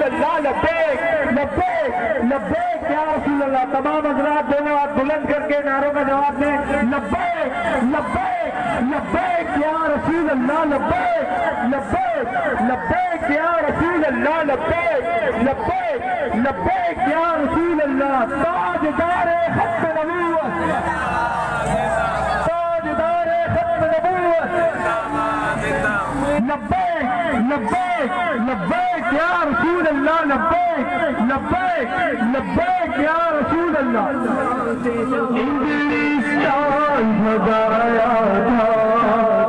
اللہ لبیک لبیک لبیک یا رسول اللہ. تمام حضرات دونوں ہاتھ بلند کر کے نعروں کا جواب دیں. لبیک لبیک لبیک یا رسول اللہ لبیک لبیک لبیک یا رسول اللہ لبیک لبیک لبیک یا رسول اللہ. تاجدار ختم نبوت تاجدار ختم نبوت لبیک لبیک لبیک یا رسول اللہ لبیک لبیک لبیک یا رسول اللہ. انگلستان بھگایا تھا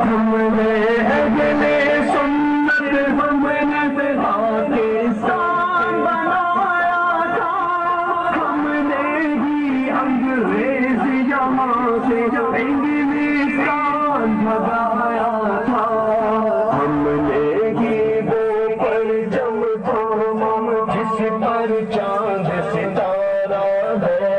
ہم نے اگلے سنت ہم نے پاکستان بنایا تھا ہم نے ہی انگریز یہاں سے انگلستان بھگایا تھا ہم نے ہی وہ پرچم تھاما جس پر چاند ستارہ ہے.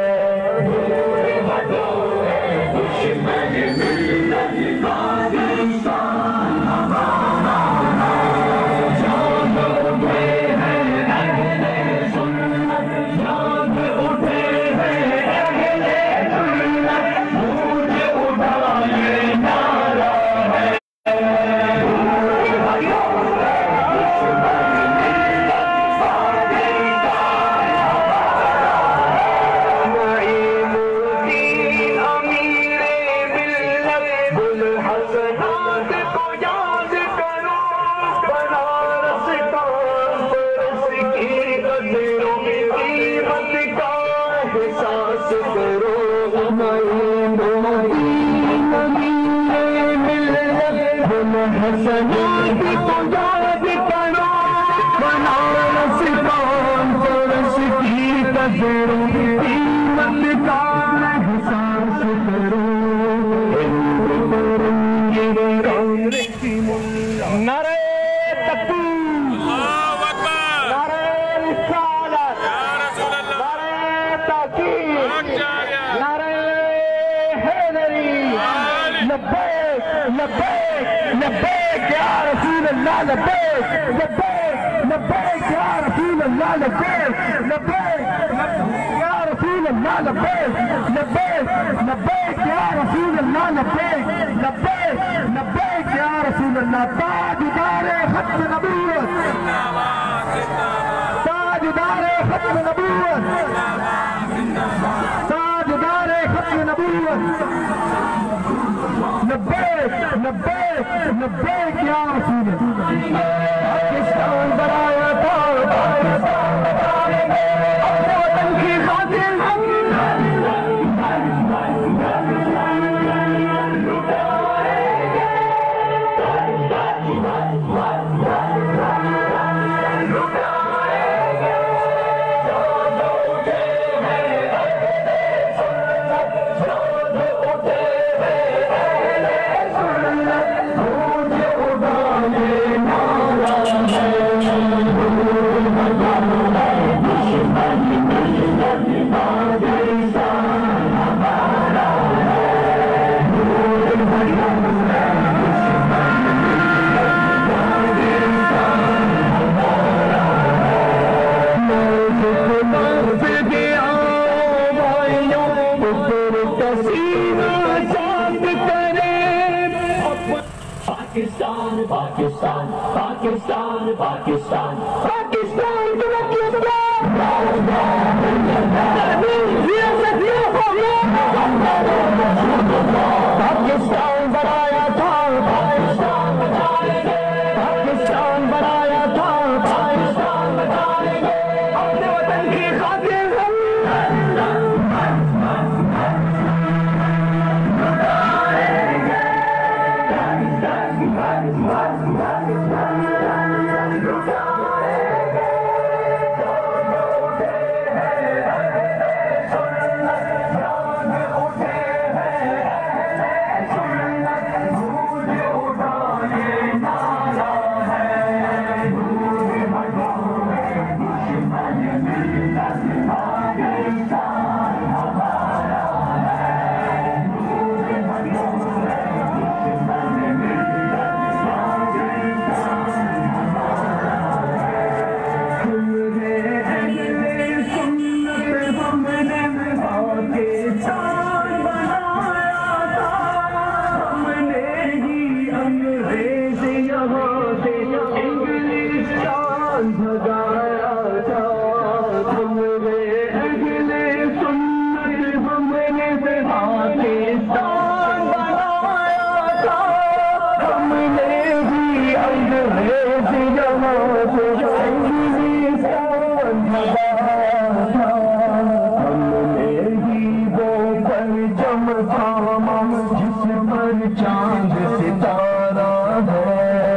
جس پر چاند ستارہ ہے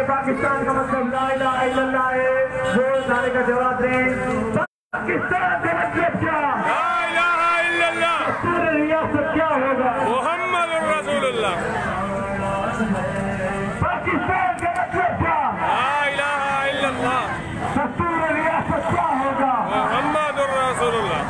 پاکستان کا مطلب لا الہ الا اللہ ہے، وہ سارے کا جواب دیں۔ پاکستان کا مطلب کیا؟ لا الہ الا اللہ۔ دستور ریاست کیا ہوگا؟ محمد رسول اللہ۔ پاکستان کا مطلب کیا؟ لا الہ الا اللہ۔ دستور ریاست کیا ہوگا؟ محمد رسول اللہ۔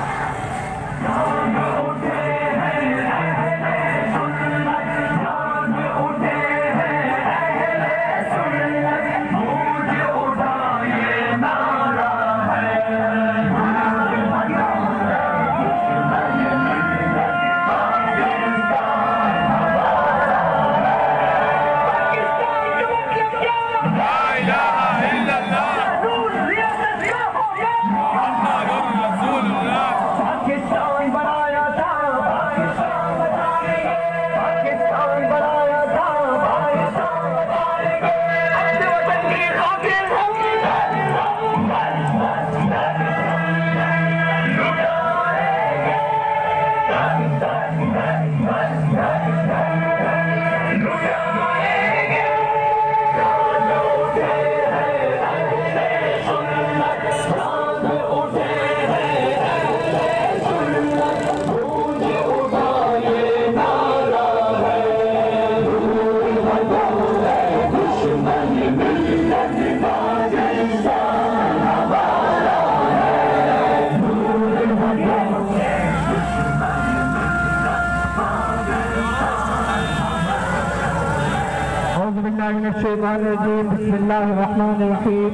بسم اللہ الرحمن الرحیم۔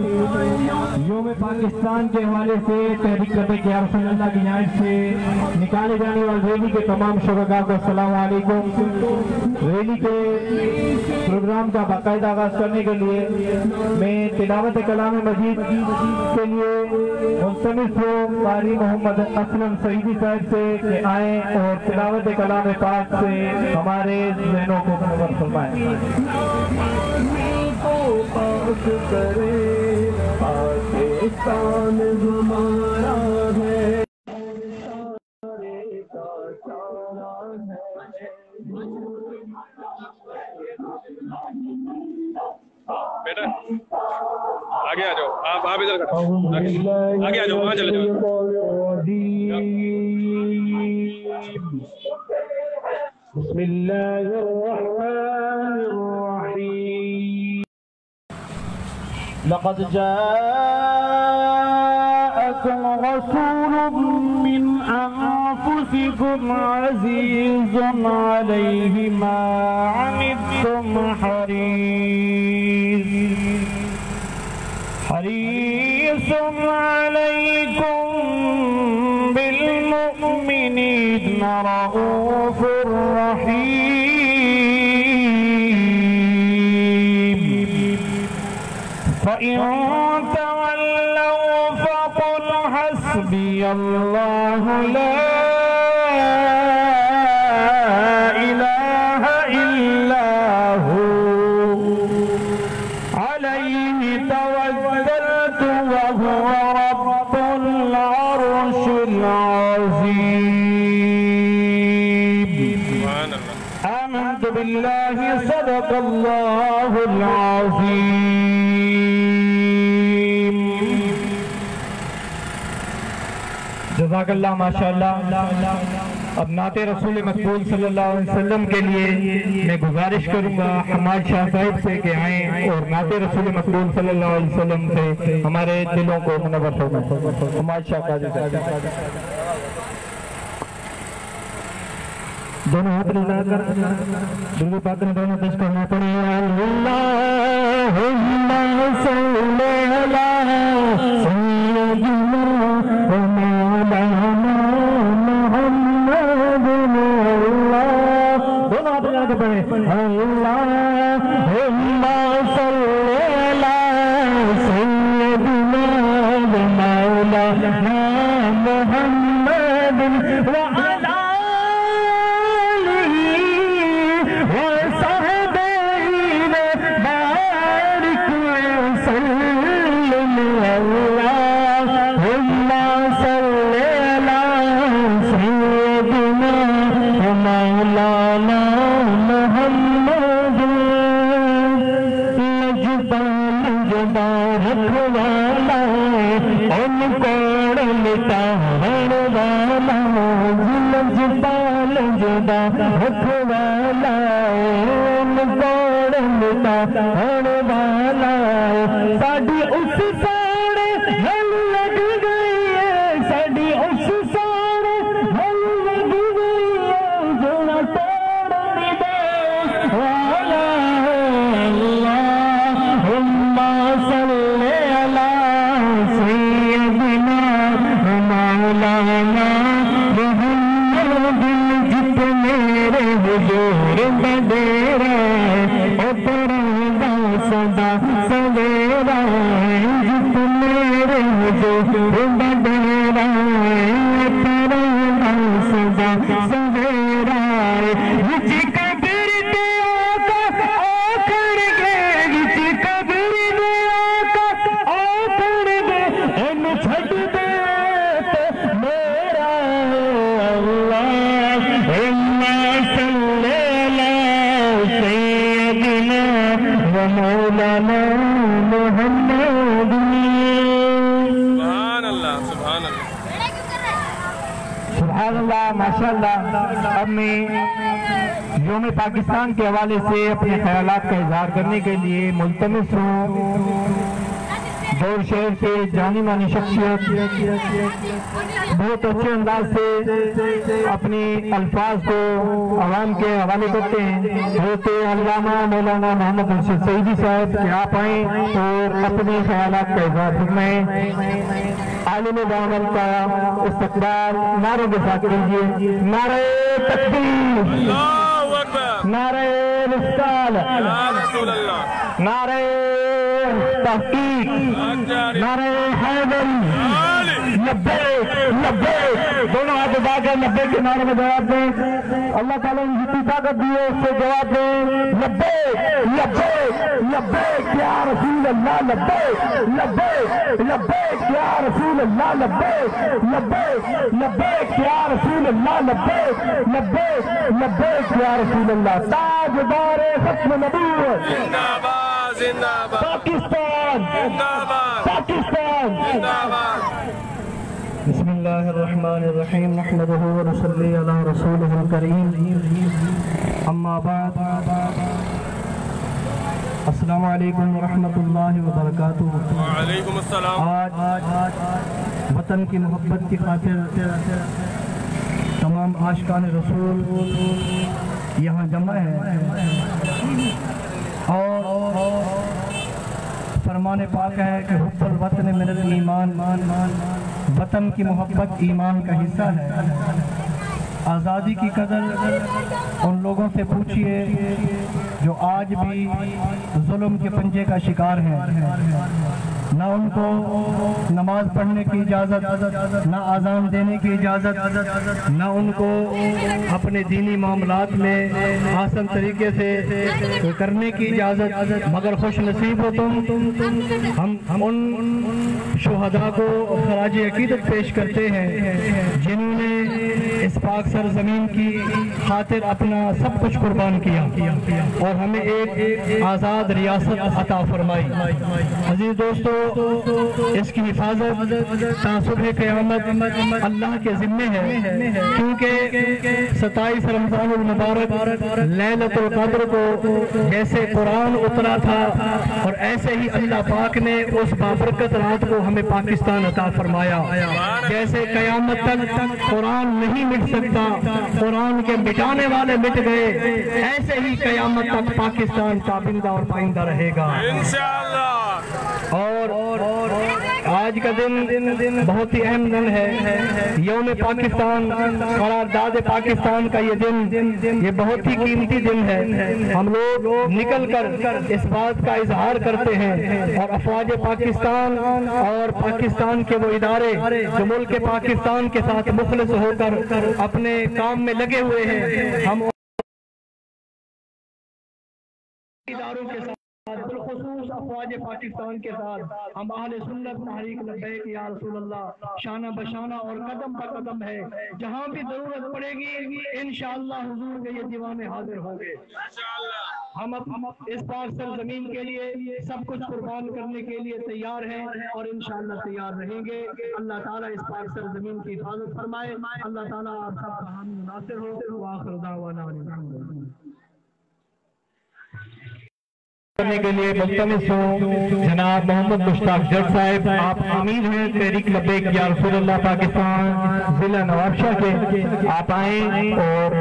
یوم پاکستان کے حوالے سے تحریک کرنے کے رسول اللہ کی جانب سے نکالے جانے والے ریلی کے تمام شرکاء کو السلام علیکم۔ ریلی کے پروگرام کا باقاعدہ آغاز کرنے کے لیے میں تلاوت کلام مجید کے لیے ملتمس ہوں قاری محمد اسلم سعیدی صاحب سے کہ آئیں اور تلاوت کلام پاک سے ہمارے ذہنوں کو منور فرمائیں۔ پاک کرے پاکستان ہمارا ہے، بیٹا آگے آ جاؤ، آپ ادھر آگے آ جاؤ، وہاں چلے جاؤ۔ بسم اللہ الرحمن الرحیم۔ لقد جاءكم رسول من أنفسكم عزيز عليه ما عنتم حريص عليكم بالمؤمنين رؤوف رحيم فإن تولوا فقل حسبي الله لا إله إلا هو عليه توكلت وهو رب العرش العظيم آمنت بالله صدق الله العظيم جزاک اللہ ماشاءاللہ۔ اب نعت رسول مقبول صلی اللہ علیہ وسلم کے لیے میں گزارش کروں گا حماد شاہ صاحب سے کہ آئیں اور نعت رسول مقبول صلی اللہ علیہ وسلم سے ہمارے دلوں کو منور فرمائیں۔ حماد شاہ قاضی صاحب دونوں ہاتھ لگا کر درود پاک میں دونوں پیش کرنا پڑے اللہم صلی علی سیدنا و مولانا محمد اللہ دونوں ہاتھ لگا کر پڑھیں اللہم صلی علی سیدنا و مولانا محمد وعلا ساڑی اس ساڑے ہل لگ گئی ہے ساڑی اس ساڑے ہل لگ گئی ہے جونا توڑ دے والا اللہم صلی علی سیدنا مولانا محمد جت میرے حضور بدیرہ صدا سویرا جت میرے حضور بدیرہ صدا سویرا جی قبر دے آقا آخر گئے جی قبر دے آقا آخر گئے ان چھڑ دے تو میرا اللہم صلی علی سیدنا مولانا محمد سبحان اللہ سبحان اللہ سبحان اللہ ماشاءاللہ۔ اب میں یوم پاکستان کے حوالے سے اپنے خیالات کا اظہار کرنے کے لیے ملتمس ہوں دور شہر سے جانی مانی شخصیت بہت اچھے انداز سے اپنی الفاظ کو عوام کے حوالے کرتے ہیں حضرت علامہ مولانا محمد ارشد سعیدی صاحب کہ آپ آئیں اور اپنے خیالات کا اظہار فرمائیں۔ عالم دامن کا استقبال نعرے کے ساتھ کیجیے نعرہ تکبیر اللہ اکبر نعرہ رسالہ یا رسول اللہ نعرہ تحقیق نعرہ حیدری لبیک لبیک دونوں ہاتھ اٹھا کر لبیک کے نعرے میں جواب دیں۔ اللہ تعالیٰ نے جتنی طاقت دی ہے اس سے جواب دیں لبیک لبیک لبیک یا رسول اللہ لبیک لبیک لبیک یا رسول اللہ لبیک لبیک لبیک یا رسول اللہ لبیک لبیک لبیک یا رسول اللہ تاجدار ختم نبوت زندہ باد زندہ باد پاکستان زندہ باد پاکستان زندہ باد۔ بسم اللہ الرحمن الرحیم نحمدہ ونصلی علی رسولہ الکریم اما بعد السلام علیکم ورحمۃ اللہ وبرکاتہ۔ وعلیکم السلام۔ آج وطن کی محبت کی خاطر تمام عاشقان رسول یہاں جمع ہیں اور فرمان پاک ہے کہ حب الوطن من الایمان وطن کی محبت ایمان کا حصہ ہے۔ آزادی کی قدر ان لوگوں سے پوچھئے جو آج بھی ظلم کے پنجے کا شکار ہیں، نہ ان کو نماز پڑھنے کی اجازت، نہ اذان دینے کی اجازت، نہ ان کو اپنے دینی معاملات میں آسان طریقے سے کرنے کی اجازت، مگر خوش نصیب ہو تم، ہم ان شہداء کو خراج عقیدت پیش کرتے ہیں جنہوں نے اس پاک سرزمین کی خاطر اپنا سب کچھ قربان کیا اور ہمیں ایک آزاد ریاست عطا فرمائی۔ عزیز دوستو، اس کی حفاظت تا صبح قیامت اللہ کے ذمے ہے، کیونکہ 27 رمضان المبارک لیلۃ القدر کو جیسے قرآن اترا تھا اور ایسے ہی اللہ پاک نے اس بابرکت رات کو ہمیں پاکستان عطا فرمایا۔ جیسے قیامت تک قرآن نہیں مٹ سکتا، قرآن کے مٹانے والے مٹ گئے، ایسے ہی قیامت تک پاکستان تابندہ اور پائندہ رہے گا انشاءاللہ۔ اور آج کا دن بہت ہی اہم دن ہے، یوم پاکستان، قرارداد پاکستان کا یہ دن، یہ بہت ہی قیمتی دن ہے۔ ہم لوگ نکل کر اس بات کا اظہار کرتے ہیں اور افواج پاکستان اور پاکستان کے وہ ادارے جو ملک پاکستان کے ساتھ مخلص ہو کر اپنے کام میں لگے ہوئے ہیں، ہم اداروں کے ساتھ بالخصوص افواج پاکستان کے ساتھ ہم اہل سنت تحریک لبیک یا رسول اللہ شانہ بشانہ اور قدم بہ قدم ہے، جہاں بھی ضرورت پڑے گی انشاءاللہ حضور کے یہ دیوان حاضر ہوں گے۔ ہم اس پاک سرزمین کے لیے سب کچھ قربان کرنے کے لیے تیار ہیں اور انشاءاللہ تیار رہیں گے۔ اللہ تعالیٰ اس پاک سرزمین کی حفاظت فرمائے، اللہ تعالیٰ آپ سب کا حامی ناصر ہو۔ وآخر دعوانا کرنے کے لیے ملتمس ہوں جناب محمد مشتاق جٹ صاحب، آپ امیر ہیں تحریک لبیک یا رسول اللہ پاکستان ضلع نوابشاہ کے، آپ آئیں اور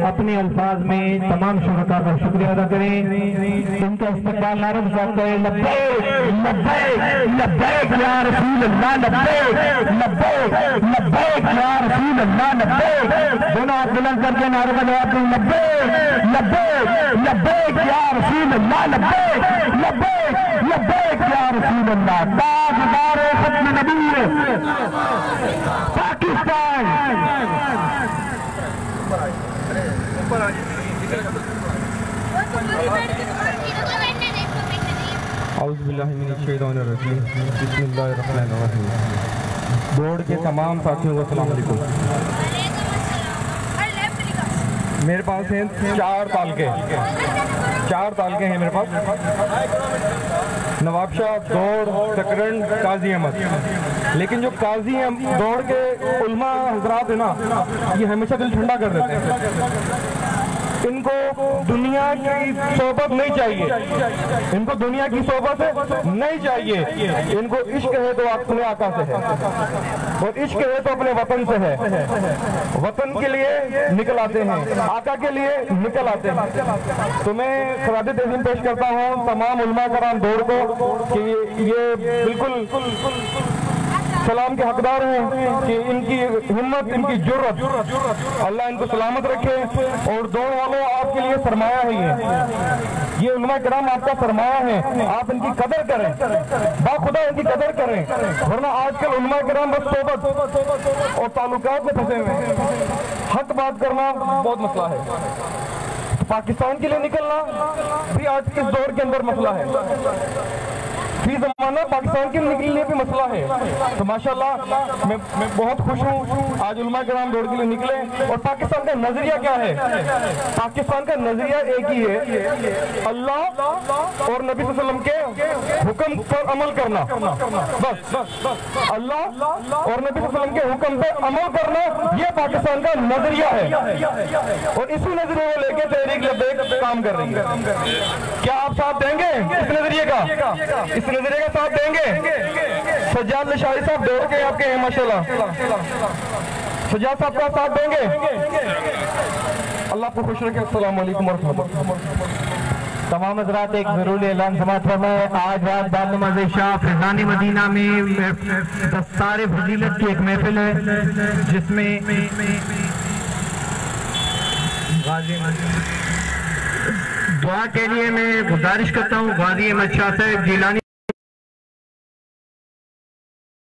اپنے الفاظ میں تمام شرکاء کا شکریہ ادا کریں۔ ان کا استقبال نعرہ بسات کریں، لبیک لبیک لبیک یا رسول اللہ، لبیک لبیک لبیک یا رسول اللہ، لبیک، دونوں ہاتھ بلند کر کے نعرے کا جواب دیں، لبیک لبیک لبیک یا رسول اللہ، لبیک لبیک لبیک یا رسول اللہ۔ تاجدار ختم نبی پاکستان، اعوذ باللہ من الشیطان الرجیم، بسم اللہ الرحمن الرحیم۔ بورڈ کے تمام ساتھیوں کو السلام علیکم۔ میرے پاس ہیں 4 تالکے ہیں میرے پاس، نوابشاہ، دوڑ، سکرن، قاضی احمد۔ لیکن جو قاضی دوڑ کے علماء حضرات ہیں نا، یہ ہمیشہ دل ٹھنڈا کر دیتے ہیں۔ ان کو دنیا کی صحبت نہیں چاہیے، ان کو دنیا کی صحبت نہیں چاہیے، ان کو عشق ہے تو اپنے آقا سے ہے اور عشق ہے تو اپنے وطن سے ہے، وطن کے لیے نکل آتے ہیں، آقا کے لیے نکل آتے ہیں۔ تو میں خراج تحسین پیش کرتا ہوں تمام علماء کرام دوڑ کو کہ یہ بالکل سلام کے حقدار ہیں کہ ان کی ہمت، ان کی جرت، اللہ ان کو سلامت رکھے، اور دوڑ والوں آپ کے لیے سرمایہ ہی ہے، یہ علماء کرام آپ کا سرمایہ ہے، آپ ان کی قدر کریں، باخدا ان کی قدر کریں، ورنہ آج کل علماء کرام بس صحبت اور تعلقات میں پھنسے ہوئے ہیں۔ حق بات کرنا بہت مسئلہ ہے، پاکستان کے لیے نکلنا بھی آج اس دور کے اندر مسئلہ ہے، فی زمانہ پاکستان کے لیے بھی مسئلہ ہے۔ تو ماشاءاللہ میں بہت خوش ہوں آج علماء کرام دوڑ کے لیے نکلے، اور پاکستان کا نظریہ کیا ہے؟ پاکستان کا نظریہ ایک ہی ہے، اللہ اور نبی صلی اللہ علیہ وسلم کے حکم پر عمل کرنا، بس اللہ اور نبی صلی اللہ علیہ وسلم کے حکم پہ عمل کرنا، یہ پاکستان کا نظریہ ہے، اور اسی نظریے کو لے کے تحریک لبیک کام کر رہی ہے۔ کیا آپ ساتھ دیں گے اس نظریے کا؟ اس نظریے کا ساتھ دیں گے؟ سجاد لشاری صاحب دوڑ کے آپ کے ہیں ماشاءاللہ، سجاد صاحب کا ساتھ دیں گے؟ اللہ آپ کو خوش رکھے۔ السلام علیکم ورحمۃ اللہ۔ تمام حضرات ایک ضروری اعلان سماعت فرمائے، آج رات بعد نماز عشاء فیضانی مدینہ میں دستار فضیلت کی ایک محفل ہے، جس میں دعا کے لیے میں گزارش کرتا ہوں غازی احمد شاہ صاحب جیلانی